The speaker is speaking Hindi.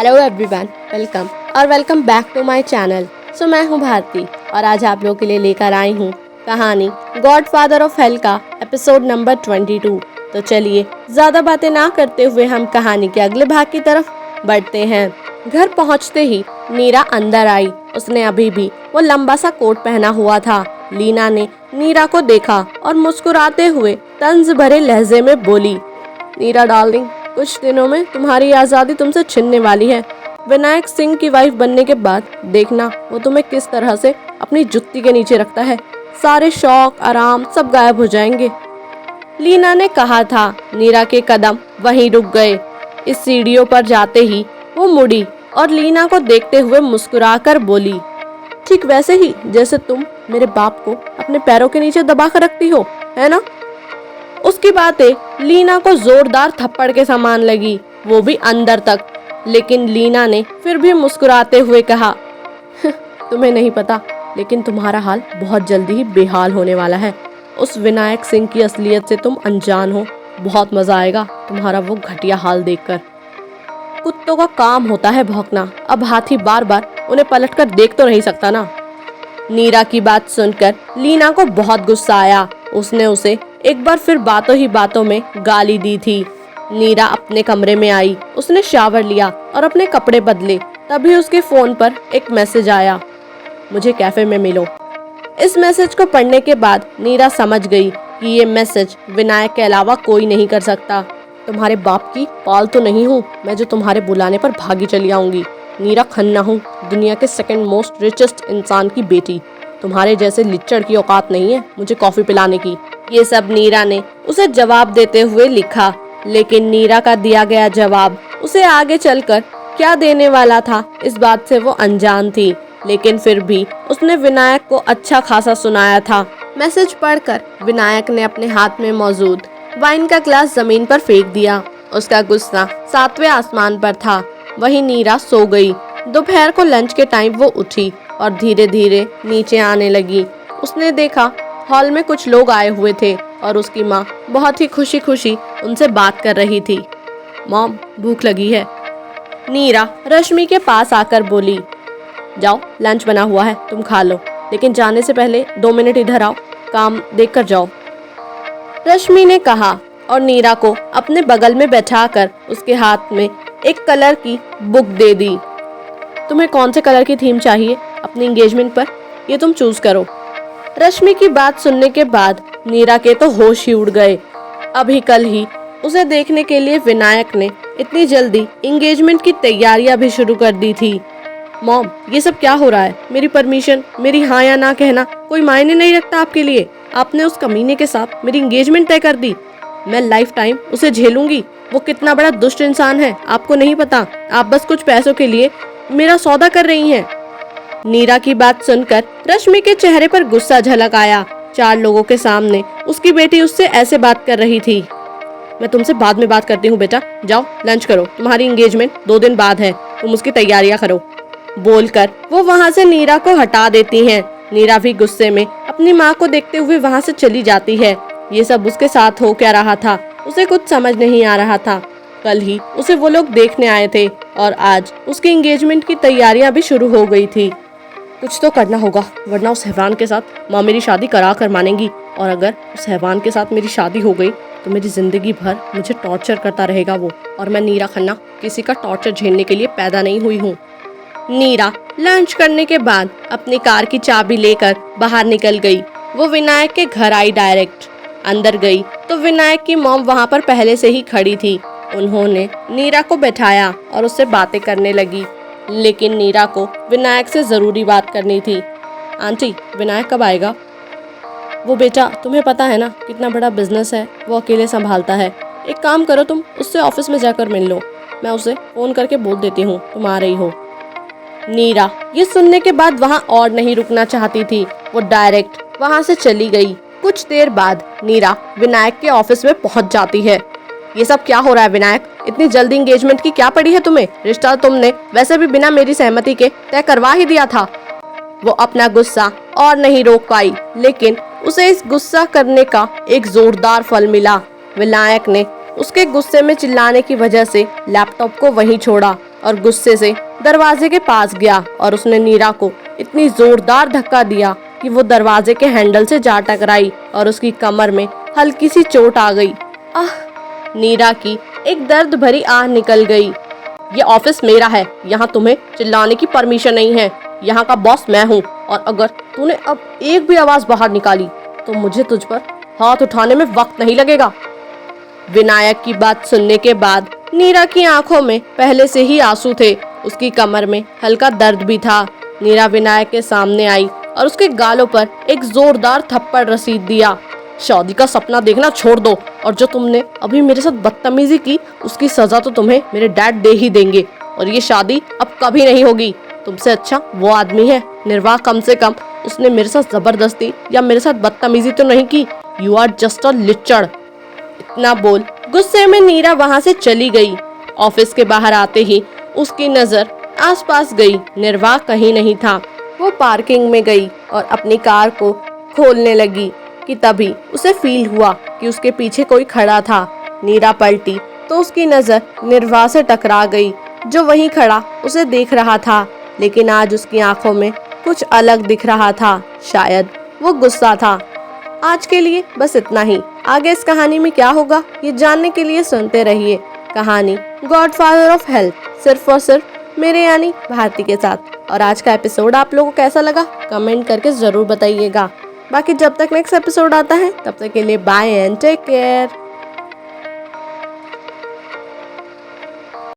Hello everyone, welcome back to my channel. So मैं हूँ भारती और आज आप लोगों के लिए लेकर आई हूँ कहानी गॉडफादर ऑफ हेल का एपिसोड नंबर 22। तो चलिए ज़्यादा बातें ना करते हुए हम कहानी के अगले भाग की तरफ बढ़ते हैं। घर पहुँचते ही नीरा अंदर आई। उसने अभी भी वो लंबा सा कोट पहना हुआ था। लीना ने नीरा को देखा और मुस्कुराते हुए तंज भरे लहजे में बोली, नीरा डार्लिंग, कुछ दिनों में तुम्हारी आज़ादी तुमसे छिनने वाली है। विनायक सिंह की वाइफ बनने के बाद देखना वो तुम्हें किस तरह से अपनी जुत्ती के नीचे रखता है। सारे शौक आराम सब गायब हो जाएंगे। लीना ने कहा था। नीरा के कदम वहीं रुक गए। इस सीढ़ियों पर जाते ही वो मुड़ी और लीना को देखते हुए मुस्कुराकर बोली, ठीक वैसे ही जैसे तुम मेरे बाप को अपने पैरों के नीचे दबा कर रखती हो, है ना? उसकी बातें लीना को जोरदार थप्पड़ के समान लगी, वो भी अंदर तक। लेकिन लीना ने फिर भी मुस्कुराते हुए कहा, तुम्हें नहीं पता, लेकिन तुम्हारा हाल बहुत जल्दी ही बेहाल होने वाला है। उस विनायक सिंह की असलियत से तुम अनजान हो। बहुत मजा आएगा तुम्हारा वो घटिया हाल देखकर। कुत्तों का काम होता है भौंकना, अब हाथी बार बार उन्हें पलटकर देख तो नहीं सकता ना। नीरा की बात सुनकर लीना को बहुत गुस्सा आया। उसने उसे एक बार फिर बातों ही बातों में गाली दी थी। नीरा अपने कमरे में आई। उसने शावर लिया और अपने कपड़े बदले। तभी उसके फोन पर एक मैसेज आया, मुझे कैफे में मिलो। इस मैसेज को पढ़ने के बाद नीरा समझ गई कि ये मैसेज विनायक के अलावा कोई नहीं कर सकता। तुम्हारे बाप की पाल तो नहीं हूँ मैं जो तुम्हारे बुलाने पर भागी चली आऊंगी। नीरा खन्ना हूँ, दुनिया के सेकंड मोस्ट रिचेस्ट इंसान की बेटी। तुम्हारे जैसे लिच्चड़ की औकात नहीं है मुझे कॉफी पिलाने की। ये सब नीरा ने उसे जवाब देते हुए लिखा। लेकिन नीरा का दिया गया जवाब उसे आगे चलकर क्या देने वाला था, इस बात से वो अनजान थी। लेकिन फिर भी उसने विनायक को अच्छा खासा सुनाया था। मैसेज पढ़कर विनायक ने अपने हाथ में मौजूद वाइन का ग्लास जमीन पर फेंक दिया। उसका गुस्सा 7वें आसमान पर था। वहीं नीरा सो गई। दोपहर को लंच के टाइम वो उठी और धीरे धीरे नीचे आने लगी। उसने देखा हॉल में कुछ लोग आए हुए थे और उसकी माँ बहुत ही खुशी खुशी उनसे बात कर रही थी। मॉम, भूख लगी है। नीरा रश्मि के पास आकर बोली, जाओ लंच बना हुआ है, तुम खा लो, लेकिन जाने से पहले 2 मिनट इधर आओ, काम देख कर जाओ। रश्मि ने कहा और नीरा को अपने बगल में बैठाकर उसके हाथ में एक कलर की बुक दे दी। तुम्हें कौन से कलर की थीम चाहिए अपनी एंगेजमेंट पर, ये तुम चूज करो। रश्मि की बात सुनने के बाद नीरा के तो होश ही उड़ गए। अभी कल ही उसे देखने के लिए विनायक ने इतनी जल्दी एंगेजमेंट की तैयारियां भी शुरू कर दी थी। मॉम, ये सब क्या हो रहा है? मेरी परमिशन, मेरी हाँ या ना कहना कोई मायने नहीं रखता आपके लिए। आपने उस कमीने के साथ मेरी एंगेजमेंट तय कर दी। मैं लाइफ टाइम उसे झेलूंगी। वो कितना बड़ा दुष्ट इंसान है आपको नहीं पता। आप बस कुछ पैसों के लिए मेरा सौदा कर रही हैं। नीरा की बात सुनकर रश्मि के चेहरे पर गुस्सा झलक आया। 4 लोगों के सामने उसकी बेटी उससे ऐसे बात कर रही थी। मैं तुमसे बाद में बात करती हूँ बेटा, जाओ लंच करो, तुम्हारी एंगेजमेंट 2 दिन बाद है, तुम उसकी तैयारियां करो। बोलकर वो वहाँ से नीरा को हटा देती हैं। नीरा भी गुस्से में अपनी माँ को देखते हुए वहाँ से चली जाती है। ये सब उसके साथ हो क्या रहा था उसे कुछ समझ नहीं आ रहा था। कल ही उसे वो लोग देखने आए थे और आज उसकी एंगेजमेंट की तैयारियां भी शुरू हो गई थी। कुछ तो करना होगा वरना उस हैवान के साथ माँ मेरी शादी करा कर मानेंगी, और अगर उस हैवान के साथ मेरी शादी हो गई तो मेरी जिंदगी भर मुझे टॉर्चर करता रहेगा वो, और मैं नीरा खन्ना किसी का टॉर्चर झेलने के लिए पैदा नहीं हुई हूँ। नीरा लंच करने के बाद अपनी कार की चाबी लेकर बाहर निकल गई। वो विनायक के घर आई। डायरेक्ट अंदर गई तो विनायक की मॉम वहाँ पर पहले से ही खड़ी थी। उन्होंने नीरा को बैठाया और उससे बातें करने लगी। लेकिन नीरा को विनायक से जरूरी बात करनी थी। आंटी, विनायक कब आएगा? वो बेटा, तुम्हें पता है ना कितना बड़ा बिजनेस है वो अकेले संभालता है। एक काम करो, तुम उससे ऑफिस में जाकर मिल लो, मैं उसे फोन करके बोल देती हूँ तुम आ रही हो। नीरा ये सुनने के बाद वहाँ और नहीं रुकना चाहती थी। वो डायरेक्ट वहाँ से चली गई। कुछ देर बाद नीरा विनायक के ऑफिस में पहुँच जाती है। ये सब क्या हो रहा है विनायक? इतनी जल्दी एंगेजमेंट की क्या पड़ी है तुम्हें? रिश्ता तुमने वैसे भी बिना मेरी सहमति के तय करवा ही दिया था। वो अपना गुस्सा और नहीं रोक पाई, लेकिन उसे इस गुस्सा करने का एक जोरदार फल मिला। विनायक ने उसके गुस्से में चिल्लाने की वजह से लैपटॉप को वहीं छोड़ा और गुस्से से दरवाजे के पास गया और उसने नीरा को इतनी जोरदार धक्का दिया कि वो दरवाजे के हैंडल से जा टकराई और उसकी कमर में हल्की सी चोट आ गई। आह! नीरा की एक दर्द भरी आह निकल गई। ये ऑफिस मेरा है, यहाँ तुम्हें चिल्लाने की परमिशन नहीं है। यहाँ का बॉस मैं हूँ और अगर तूने अब एक भी आवाज बाहर निकाली तो मुझे तुझ पर हाथ उठाने में वक्त नहीं लगेगा। विनायक की बात सुनने के बाद नीरा की आंखों में पहले से ही आंसू थे। उसकी कमर में हल्का दर्द भी था। नीरा विनायक के सामने आई और उसके गालों पर एक जोरदार थप्पड़ रसीद दिया। शादी का सपना देखना छोड़ दो और जो तुमने अभी मेरे साथ बदतमीजी की उसकी सजा तो तुम्हें मेरे डैड दे ही देंगे और ये शादी अब कभी नहीं होगी। तुमसे अच्छा वो आदमी है निर्वाह, कम से कम उसने मेरे साथ जबरदस्ती या मेरे साथ बदतमीजी तो नहीं की। यू आर जस्ट अ लिच्चड़। इतना बोल गुस्से में नीरा वहां से चली गई। ऑफिस के बाहर आते ही उसकी नजर आसपास गई। निर्वाह कहीं नहीं था। वो पार्किंग में गई और अपनी कार को खोलने लगी कि तभी उसे फील हुआ कि उसके पीछे कोई खड़ा था। नीरा पलटी तो उसकी नजर निर्वाह से टकरा गई जो वहीं खड़ा उसे देख रहा था, लेकिन आज उसकी आंखों में कुछ अलग दिख रहा था। शायद वो गुस्सा था। आज के लिए बस इतना ही। आगे इस कहानी में क्या होगा ये जानने के लिए सुनते रहिए कहानी गॉडफादर ऑफ हेल्थ, सिर्फ और सिर्फ मेरे यानी भारती के साथ। और आज का एपिसोड आप लोगों को कैसा लगा कमेंट करके जरूर बताइएगा। बाकी जब तक नेक्स्ट एपिसोड आता है तब तक के लिए बाय एंड टेक केयर।